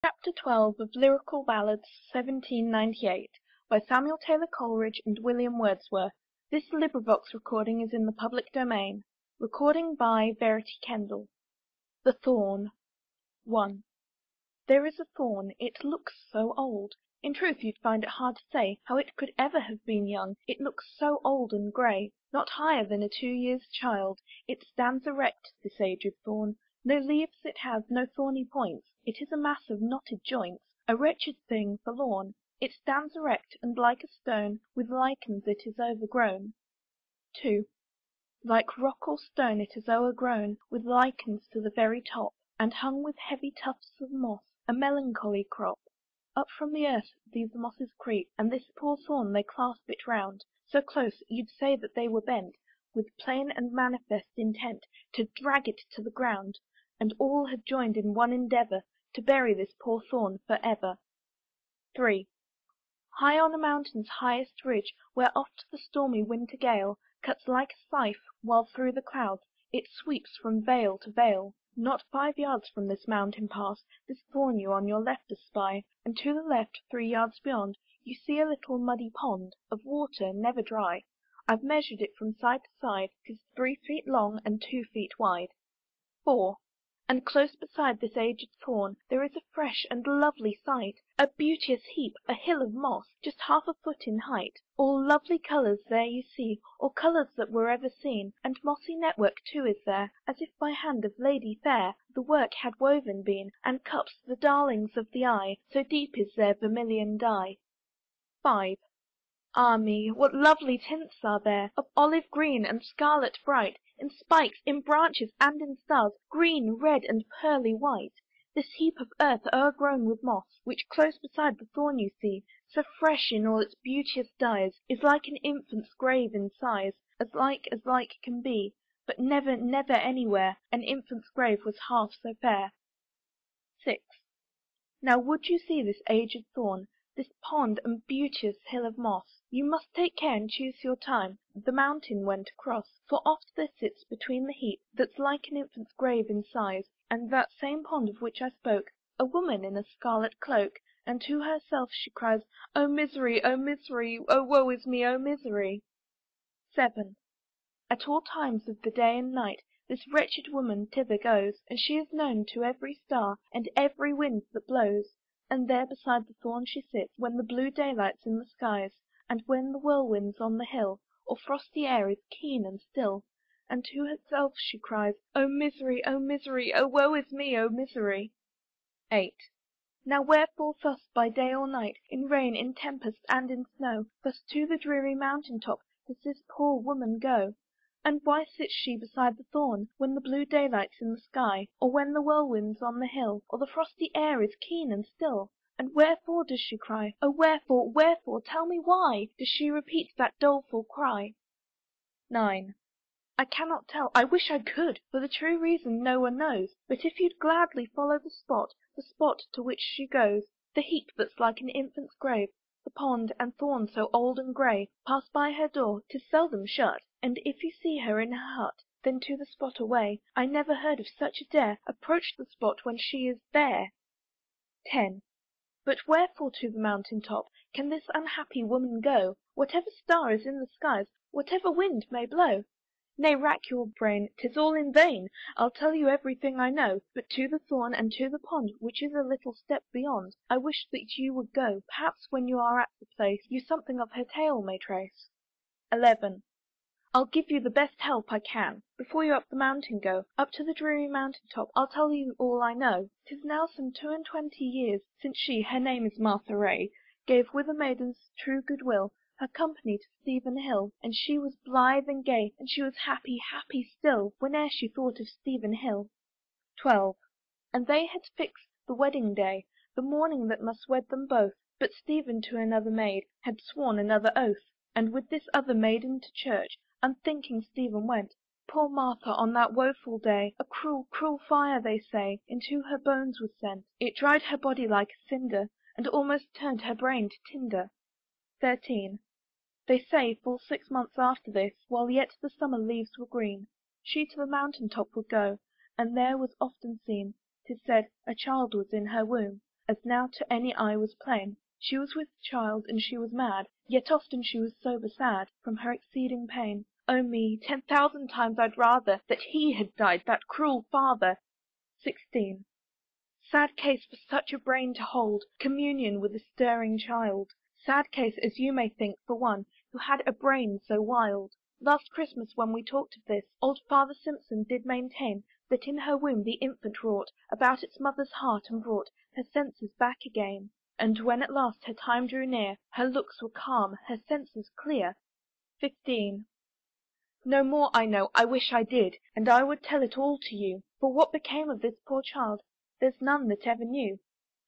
Chapter 12 of Lyrical Ballads, 1798, by Samuel Taylor Coleridge and William Wordsworth. This recording is in the public domain. Verity Kendall. The Thorn. 1. There is a thorn, it looks so old. In truth you'd find it hard to say How it could ever have been young, it looks so old and grey. Not higher than a 2 years child, it stands erect, this aged thorn. No leaves it has, no thorny points, it is a mass of knotted joints, a wretched thing forlorn. It stands erect, and like a stone, with lichens it is overgrown. 2. Like rock or stone it is o'ergrown with lichens to the very top, and hung with heavy tufts of moss, a melancholy crop. Up from the earth these mosses creep, and this poor thorn they clasp it round, so close, you'd say that they were bent, with plain and manifest intent to drag it to the ground, and all have joined in one endeavour to bury this poor thorn for ever. 3. High on a mountain's highest ridge, where oft the stormy winter gale cuts like a scythe, while through the clouds it sweeps from vale to vale. Not 5 yards from this mountain pass, this thorn you on your left espy, and to the left 3 yards beyond, you see a little muddy pond, of water never dry. I've measured it from side to side, 'tis 3 feet long and 2 feet wide. 4. And close beside this aged thorn there is a fresh and lovely sight, a beauteous heap, a hill of moss, just half a foot in height. All lovely colours there you see, all colours that were ever seen, and mossy network too is there, as if by hand of lady fair the work had woven been, and cups the darlings of the eye, so deep is their vermilion dye. 5. Ah me, what lovely tints are there, of olive green and scarlet bright, in spikes, in branches, and in stars, green, red, and pearly white. This heap of earth o'ergrown with moss, which close beside the thorn you see, so fresh in all its beauteous dyes, is like an infant's grave in size, as like can be, but never, never anywhere an infant's grave was half so fair. 6. Now would you see this aged thorn, this pond and beauteous hill of moss, you must take care and choose your time, the mountain when to cross, for oft there sits between the heap, that's like an infant's grave in size, and that same pond of which I spoke, a woman in a scarlet cloak, and to herself she cries, "Oh misery, oh misery, oh woe is me, oh misery." 7. At all times of the day and night this wretched woman thither goes, and she is known to every star and every wind that blows. And there beside the thorn she sits, when the blue daylight's in the skies, and when the whirlwind's on the hill, or frosty air is keen and still, and to herself she cries, "Oh misery, oh misery, oh woe is me, oh misery." 8. Now wherefore thus by day or night, in rain, in tempest, and in snow, thus to the dreary mountain top does this poor woman go? And why sits she beside the thorn, when the blue daylight's in the sky, or when the whirlwind's on the hill, or the frosty air is keen and still? And wherefore does she cry? Oh wherefore, wherefore, tell me why, does she repeat that doleful cry? 9. I cannot tell, I wish I could, for the true reason no one knows, but if you'd gladly follow the spot to which she goes, the heap that's like an infant's grave, the pond and thorn so old and grey, pass by her door, 'tis seldom shut, and if you see her in her hut, then to the spot away. I never heard of such a dare approach the spot when she is there. 10. But wherefore to the mountain top can this unhappy woman go? Whatever star is in the skies, whatever wind may blow? Nay, rack your brain, 'tis all in vain, I'll tell you everything I know, but to the thorn and to the pond, which is a little step beyond, I wish that you would go, perhaps when you are at the place, you something of her tale may trace. 11. I'll give you the best help I can, before you up the mountain go, up to the dreary mountain top, I'll tell you all I know. 'Tis now some 22 years, since she, her name is Martha Ray, gave with a maiden's true good will, her company to Stephen Hill, and she was blithe and gay, and she was happy, happy still, whene'er she thought of Stephen Hill. 12. And they had fixed the wedding day, the morning that must wed them both, but Stephen to another maid had sworn another oath, and with this other maiden to church, unthinking Stephen went. Poor Martha on that woeful day, a cruel, cruel fire, they say, into her bones was sent. It dried her body like a cinder, and almost turned her brain to tinder. 13. They say, full 6 months after this, while yet the summer leaves were green, she to the mountain top would go, and there was often seen, 'tis said, a child was in her womb. as now to any eye was plain. She was with child, and she was mad, yet often she was sober sad, from her exceeding pain. Oh me, 10,000 times I'd rather that he had died, that cruel father. 16. Sad case for such a brain to hold communion with a stirring child. Sad case, as you may think, for one who had a brain so wild. Last Christmas, when we talked of this, old Father Simpson did maintain that in her womb the infant wrought about its mother's heart and brought her senses back again. And when at last her time drew near, her looks were calm, her senses clear. 15. No more I know, I wish I did, and I would tell it all to you. For what became of this poor child, there's none that ever knew.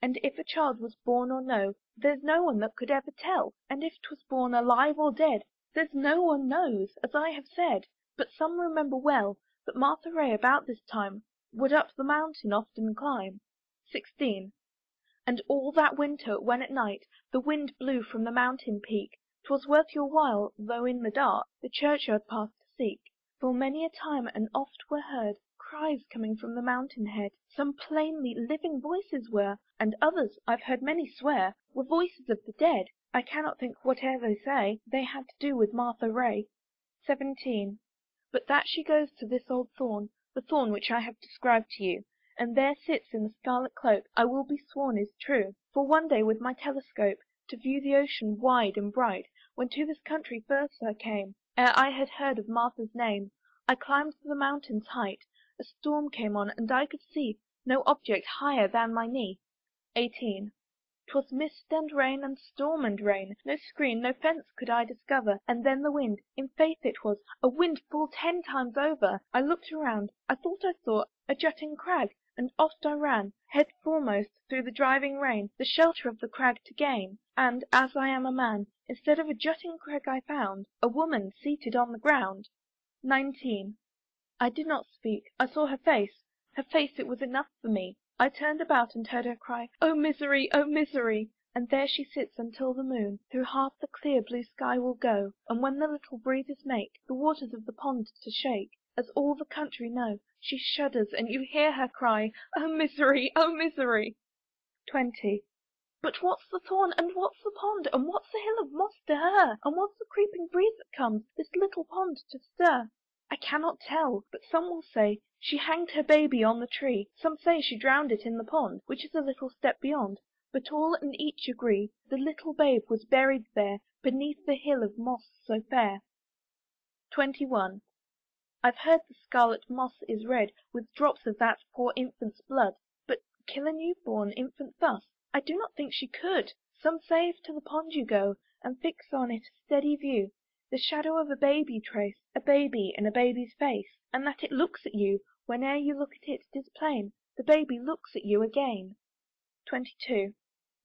And if a child was born or no, there's no one that could ever tell. And if 'twas born alive or dead, there's no one knows, as I have said. But some remember well, that Martha Ray about this time would up the mountain often climb. 16. And all that winter, when at night the wind blew from the mountain peak, 'twas worth your while, though in the dark, the churchyard path to seek. For many a time and oft were heard cries coming from the mountain head. Some plainly living voices were, and others, I've heard many swear, were voices of the dead. I cannot think whate'er they say, they had to do with Martha Ray. 17. But that she goes to this old Thorn, the Thorn which I have described to you, and there sits in the scarlet cloak, I will be sworn is true. For one day with my telescope, to view the ocean wide and bright, when to this country first I came, ere I had heard of Martha's name, I climbed the mountain's height. A storm came on, and I could see no object higher than my knee. 18. 'Twas mist and rain, and storm and rain, no screen, no fence could I discover, and then the wind, in faith it was a wind full 10 times over. I looked around, I thought I saw a jutting crag, and oft I ran, head foremost, through the driving rain, the shelter of the crag to gain. And, as I am a man, instead of a jutting crag I found a woman seated on the ground. 19. I did not speak, I saw her face. Her face, it was enough for me. I turned about and heard her cry, "Oh misery, oh misery!" And there she sits until the moon Through half the clear blue sky will go. And when the little breezes make The waters of the pond to shake, as all the country know, she shudders, and you hear her cry, "Oh misery, oh misery!" 20. But what's the thorn, and what's the pond, and what's the hill of moss to her? And what's the creeping breeze that comes this little pond to stir? I cannot tell, but some will say she hanged her baby on the tree, some say she drowned it in the pond, which is a little step beyond, but all and each agree the little babe was buried there beneath the hill of moss so fair. 21. I've heard the scarlet moss is red with drops of that poor infant's blood, but kill a new-born infant thus? I do not think she could. Some say if to the pond you go, and fix on it a steady view, the shadow of a baby trace, a baby in a baby's face, and that it looks at you, whene'er you look at it, 'tis plain, the baby looks at you again. 22.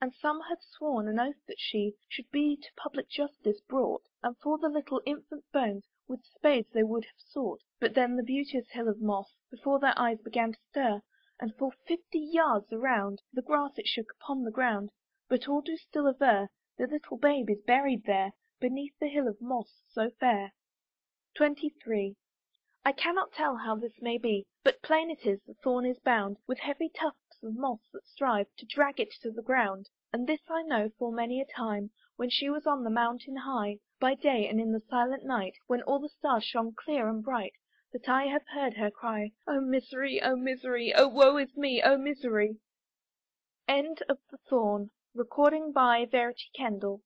And some had sworn an oath that she should be to public justice brought, and for the little infant bones with spades they would have sought. But then the beauteous hill of moss before their eyes began to stir, and for 50 yards around the grass it shook upon the ground. But all do still aver the little babe is buried there beneath the hill of moss so fair. 23. I cannot tell how this may be, but plain it is the thorn is bound with heavy tufts of moss that strive to drag it to the ground. And this I know, for many a time, when she was on the mountain high, by day and in the silent night, when all the stars shone clear and bright, that I have heard her cry, "Oh misery, oh misery, oh woe is me, oh misery!" End of The Thorn. Recording by Verity Kendall.